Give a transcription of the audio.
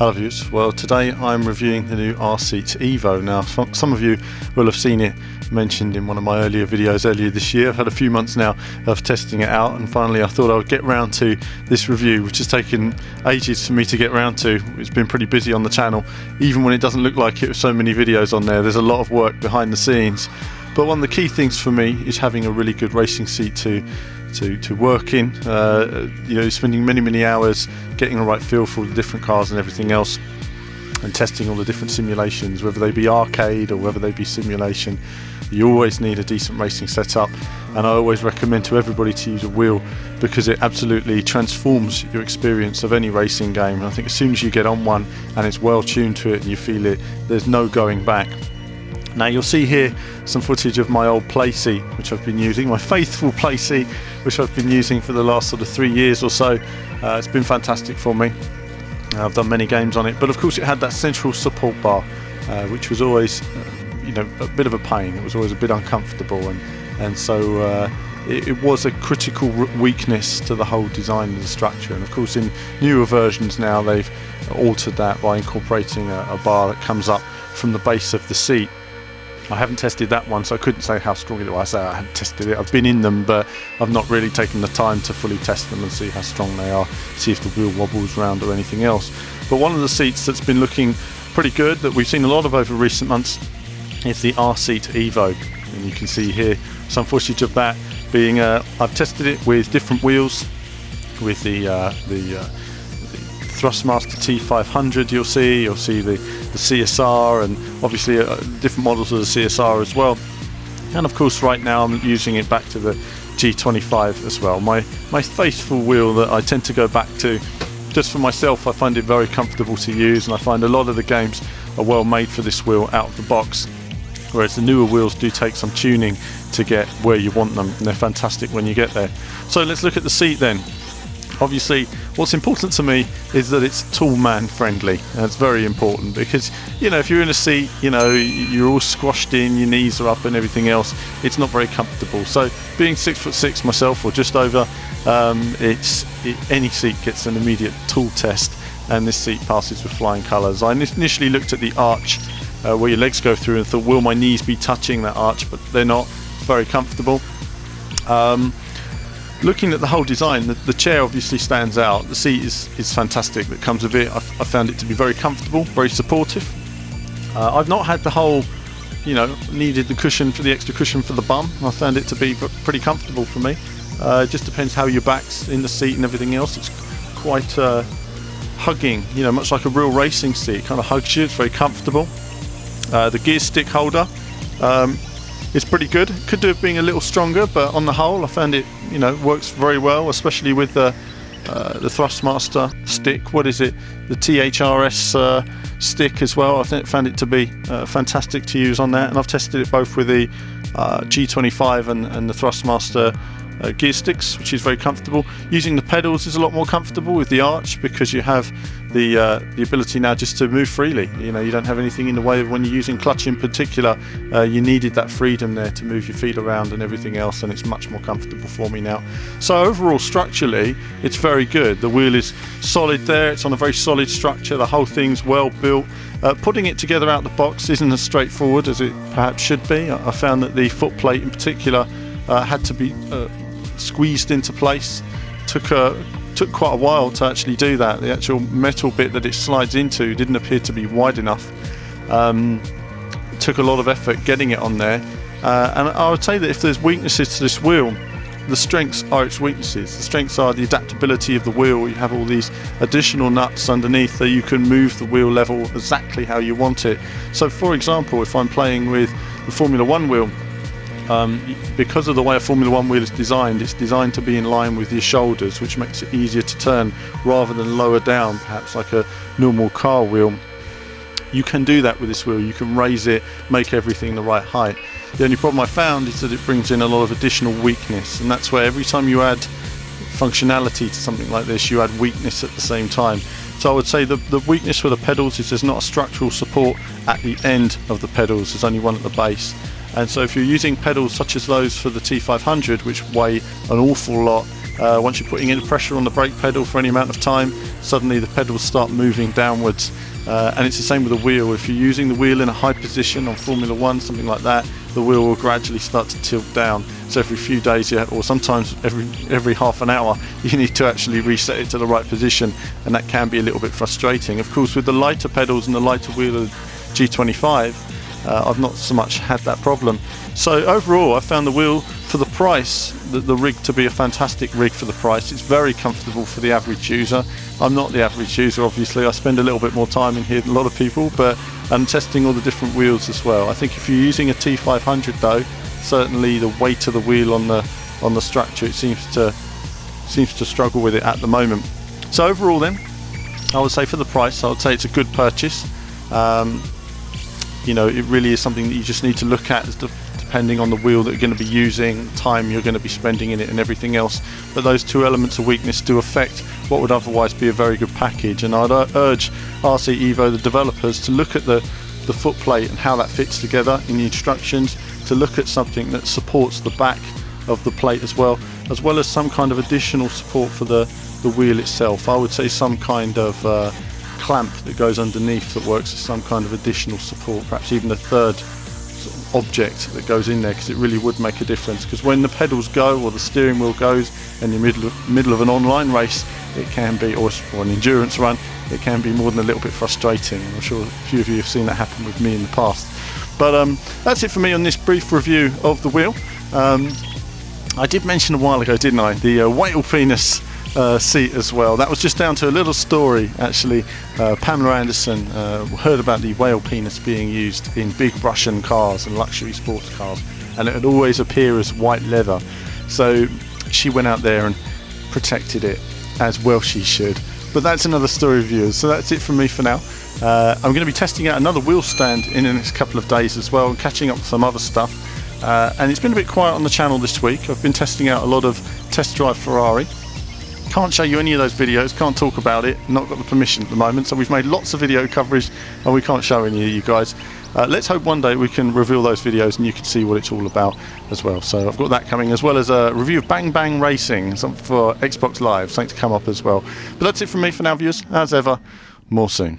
Hello viewers, well today I'm reviewing the new Rseat Evo. Now some of you will have seen it mentioned in one of my earlier videos earlier this year. I've had a few months now of testing it out, and finally I thought I would get round to this review, which has taken ages for me to get round to. It's been pretty busy on the channel, even when it doesn't look like it with so many videos on there. There's a lot of work behind the scenes, but one of the key things for me is having a really good racing seat to work in, spending many hours getting the right feel for all the different cars and everything else, and testing all the different simulations, whether they be arcade or whether they be simulation. You always need a decent racing setup, and I always recommend to everybody to use a wheel because it absolutely transforms your experience of any racing game. And I think as soon as you get on one and it's well tuned to it and you feel it, there's no going back. Now you'll see here some footage of my old play seat, which I've been using, my faithful play seat, which I've been using for the last sort of 3 years or so. It's been fantastic for me. I've done many games on it, but of course it had that central support bar, which was always a bit of a pain. It was always a bit uncomfortable, and so it was a critical weakness to the whole design of the structure. And of course in newer versions now they've altered that by incorporating a bar that comes up from the base of the seat. I haven't tested that one, so I couldn't say how strong it was. I say I hadn't tested it. I've been in them, but I've not really taken the time to fully test them and see how strong they are, see if the wheel wobbles around or anything else. But one of the seats that's been looking pretty good, that we've seen a lot of over recent months, is the Rseat Evo. And you can see here some footage of that being, I've tested it with different wheels, with the Thrustmaster T500. You'll see the CSR, and obviously different models of the CSR as well. And of course right now I'm using it back to the G25 as well, my faithful wheel that I tend to go back to just for myself. I find it very comfortable to use, and I find a lot of the games are well made for this wheel out of the box, whereas the newer wheels do take some tuning to get where you want them, and they're fantastic when you get there. So let's look at the seat then. Obviously what's important to me is that it's tall man friendly. That's very important, because if you're in a seat, you're all squashed in, your knees are up and everything else, it's not very comfortable. So being 6'6" myself, or just over, any seat gets an immediate tool test, and this seat passes with flying colours. I initially looked at the arch where your legs go through and thought, will my knees be touching that arch? But they're not. It's very comfortable. Looking at the whole design, the chair obviously stands out. The seat is fantastic that comes with it. I found it to be very comfortable, very supportive. I've not had the whole, needed the cushion for the extra cushion for the bum. I found it to be pretty comfortable for me. It just depends how your back's in the seat and everything else. It's quite hugging, much like a real racing seat. It kind of hugs you. It's very comfortable. The gear stick holder is pretty good. It could have been a little stronger, but on the whole I found it works very well, especially with the Thrustmaster stick. What is it? The THRS stick as well. I found it to be fantastic to use on that, and I've tested it both with the G25 and the Thrustmaster gear sticks, which is very comfortable. Using the pedals is a lot more comfortable with the arch, because you have the ability now just to move freely. You don't have anything in the way of when you're using clutch in particular. You needed that freedom there to move your feet around and everything else, and it's much more comfortable for me now. So overall, structurally, it's very good. The wheel is solid there. It's on a very solid structure. The whole thing's well built. Putting it together out the box isn't as straightforward as it perhaps should be. I found that the foot plate in particular had to be squeezed into place. Took quite a while to actually do that. The actual metal bit that it slides into didn't appear to be wide enough. Took a lot of effort getting it on there, and I would say that if there's weaknesses to this wheel, the strengths are its weaknesses. The strengths are the adaptability of the wheel. You have all these additional nuts underneath that you can move the wheel level exactly how you want it. So for example, if I'm playing with the Formula 1 wheel, because of the way a Formula 1 wheel is designed, it's designed to be in line with your shoulders, which makes it easier to turn rather than lower down, perhaps like a normal car wheel. You can do that with this wheel. You can raise it, make everything the right height. The only problem I found is that it brings in a lot of additional weakness, and that's where every time you add functionality to something like this, you add weakness at the same time. So I would say the weakness for the pedals is there's not a structural support at the end of the pedals. There's only one at the base. And so if you're using pedals such as those for the T500, which weigh an awful lot once you're putting in pressure on the brake pedal for any amount of time, suddenly the pedals start moving downwards. And it's the same with the wheel. If you're using the wheel in a high position on Formula 1, something like that, the wheel will gradually start to tilt down. So every few days, or sometimes every half an hour, you need to actually reset it to the right position, and that can be a little bit frustrating. Of course, with the lighter pedals and the lighter wheel of G25, I've not so much had that problem. So overall, I found the wheel, for the price, the rig to be a fantastic rig for the price. It's very comfortable for the average user. I'm not the average user, obviously. I spend a little bit more time in here than a lot of people, but I'm testing all the different wheels as well. I think if you're using a T500 though, certainly the weight of the wheel on the structure, it seems to struggle with it at the moment. So overall then, I would say for the price, I would say it's a good purchase. You know, it really is something that you just need to look at depending on the wheel that you're going to be using, time you're going to be spending in it and everything else. But those two elements of weakness do affect what would otherwise be a very good package. And I'd urge Rseat Evo, the developers, to look at the foot plate and how that fits together in the instructions, to look at something that supports the back of the plate as well as some kind of additional support for the wheel itself. I would say some kind of clamp that goes underneath that works as some kind of additional support, perhaps even a third sort of object that goes in there, because it really would make a difference. Because when the pedals go or the steering wheel goes in the middle of an online race, it can be, or an endurance run, it can be more than a little bit frustrating. I'm sure a few of you have seen that happen with me in the past. But that's it for me on this brief review of the wheel. I did mention a while ago, didn't I, the whale penis seat as well. That was just down to a little story actually. Pamela Anderson heard about the whale penis being used in big Russian cars and luxury sports cars, and it would always appear as white leather. So she went out there and protected it, as well she should. But that's another story, viewers. So that's it from me for now. I'm going to be testing out another wheel stand in the next couple of days as well, and catching up with some other stuff. And it's been a bit quiet on the channel this week. I've been testing out a lot of Test Drive Ferrari. Can't show you any of those videos, can't talk about it, not got the permission at the moment, so we've made lots of video coverage and we can't show any of you guys. Let's hope one day we can reveal those videos and you can see what it's all about as well. So I've got that coming, as well as a review of Bang Bang Racing, something for Xbox Live, something to come up as well. But that's it from me for now, viewers. As ever, more soon.